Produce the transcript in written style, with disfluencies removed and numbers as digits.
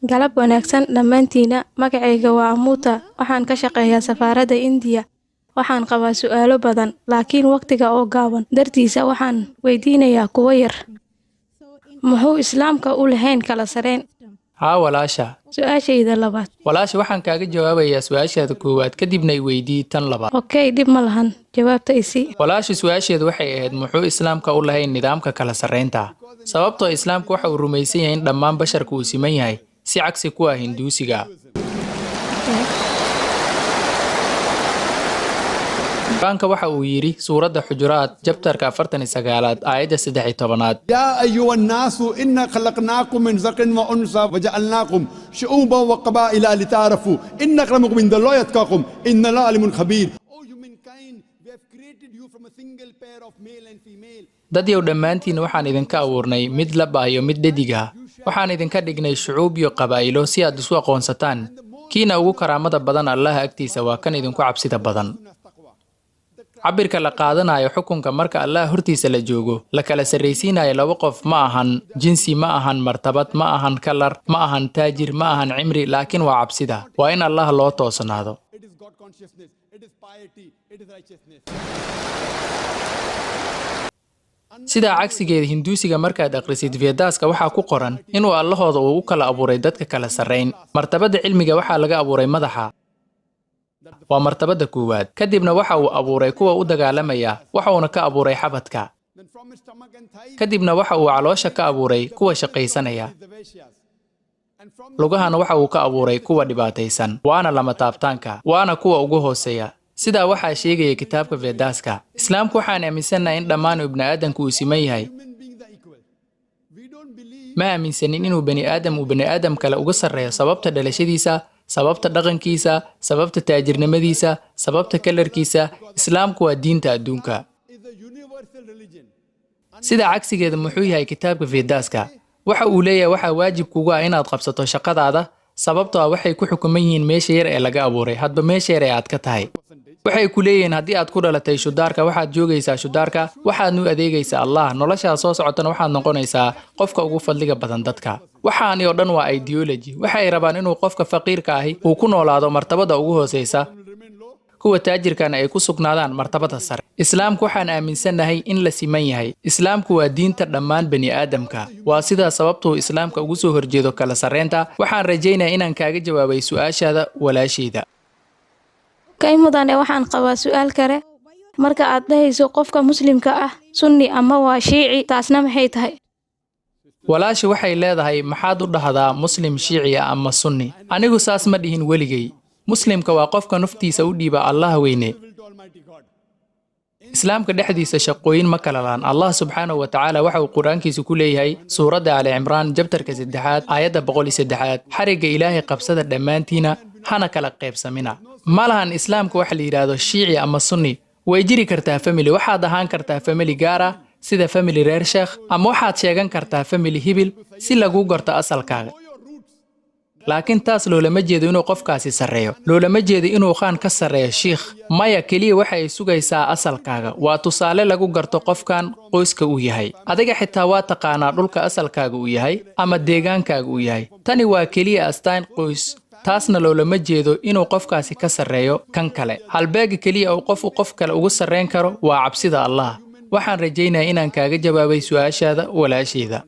galab wanaagsan dhammaantiina. Magacayga waa Amuta, waxaan ka shaqeeyaa safaaradda Indiya. Waxaan qabaa su'aalo badan, laakiin waqtiga oo gaaban dartiisa waxaan weydiinayaa kuwo yar. Muxuu Islaamka u lahayn kala sareen? haa walaasha. Su'aashayda labaad. walaasha waxaan kaaga jawaabayaa su'aashaada koowaad kadibna i weydii tan labaad. Okay, dhib ma lahan. Jawaabta isi. walaasha su'aasheedu waxay ahayd muxuu Islaamka u lahayn nidaamka kala sarreynta. sababtoo Islaamku waxa uu rumaysan yahay in dhammaan basharku uu siman yahay si cagsi ku ah Hinduusiga. Quraanka waxa uu yiri suuradda Xujuraat chapterka 49 aayadda 13. يا أيها الناس إنا خلقناكم من ذكر وأنثى وجعلناكم شعوبا وقبائل لتعارفوا إن أكرمكم عند الله يتقاكم إن الله عليم خبير. O humankind, we have created you from a single pair of male and female. dad yow dhammaantiin waxaan idinka abuurnay mid lab ah iyo mid dhadig ah. waxaan idinka dhignay shucuub iyo qabaa'ilo si aad isu aqoonsataan. kiina ugu karaamada badan Allah agtiisa waa kan idinku cabsida badan. cabirka la qaadanayo xukunka marka Allah hortiisa la joogo la kala sarreysiinayo laba qof ma ahan jinsi, ma ahan martabad, ma ahan kalar, ma ahan taajir, ma ahan cimri, laakiin waa cabsida. waa in Allah loo toosanaado. It is God consciousness, it is piety, it is righteousness. sidaa cagsigeeda Hinduusiga markaad akhrisid Vedaska waxaa ku qoran inuu Allahooda uu u kala abuuray dadka kala sarreyn. martabada cilmiga waxaa laga abuuray madaxa, waa martabada koowaad. kadibna waxa uu abuuray kuwa u dagaalamaya, waxa uuna ka abuuray xabadka. Then from his stomach and thighs, kadibna waxa uu caloosha ka abuuray kuwa shaqaysanaya. the Vaishyas. And from lugahana waxa uu ka abuuray kuwa dhibaataysan, waana lama taabtaanka, waana kuwa ugu hooseeya. sidaa waxaa sheegaya kitaabka Vedaska. Islaamku waxaan aaminsanahay in dhammaan ibni'aadanku uu siman yahay. human beings are equal. We don't believe ma aaminsanin inuu bani'aadam kale uga sarreeyo sababta dhalashadiisa, sababta dhaqankiisa, sababta taajirnimadiisa, sababta kalarkiisa. Islaamku waa diinta adduunka. is a universal religion. sida cagsigeeda muxuu yahay kitaabka Vedaska? waxa uu leeyahay waxaa waajib kugu ah inaad qabsato shaqadaada, sababtoo ah waxay ku xukuman yihiin meesha yar ee laga abuuray, hadba meesha yar ee aad ka tahay. waxay ku leeyihiin haddii aad ku dhalatay shudaarka waxaad joogaysaa shudaarka, waxaadnu adeegaysaa Allah. noloshaada soo socotana waxaad noqonaysaa qofka ugu fadliga badan dadka. waxaani oo dhan waa ideology. waxay rabaan inuu qofka faqiirka ahi uu ku noolaado martabada ugu hooseysa, kuwa taajirkana ay ku sugnaadaan martabada sare. Islaamku waxaan aaminsanahay in la siman yahay. Islaamku waa diinta dhammaan bani'aadamka. waa sidaa sababtuu Islaamka ugu soo horjeedo kala sarreynta. waxaan rajaynayaa inaan kaaga jawaabay su'aashaada walaashayda. Kay mudane waxaan qabaa su'aal kale. Marka aad dhahayso qofka muslimka ah sunni ama waa shiici, taasna maxay tahay? walaasha waxay leedahay maxaad u dhahdaa muslim, shiici ama sunni? anigu saas ma dhihin weligay. muslimka waa qofka naftiisa u dhiiba Allah weyne. Will to Almighty God. islaamka dhexdiisa shaqooyin ma kala laan. Allah subxaanahu wa tacaala waxa uu quraankiisa ku leeyahay suuradda Ali Cimraan chapterka 3 aayadda 103 xariga Ilaahay qabsada dhammaantiina hana kala qaybsamina. ma lahan islaamka waxa la yiraahdo shiici ama sunni. way jiri kartaa family, waxaad ahaan kartaa family gaar ah sida family reer sheekh, ama waxaad sheegan kartaa family hibil si lagu garto asalkaaga. laakiin taas loolama jeedo inuu qofkaasi sarreeyo. loolama jeedo inuu qaan ka sarreeyo shiikh. maya, keliya waxay sugaysaa asalkaaga. waa tusaale lagu garto qofkan qoyska uu yahay. adiga xitaa waa taqaanaa dhulka asalkaaga uu yahay ama deegaankaaga uu yahay. tani waa keliya astaan qoys. taasna loolama jeedo inuu qofkaasi ka sarreeyo kan kale. halbeega keliya uu qof kale ugu sarreyn karo waa cabsida Allah. waxaan rajaynayaa inaan kaaga jawaabay su'aashaada walaashayda.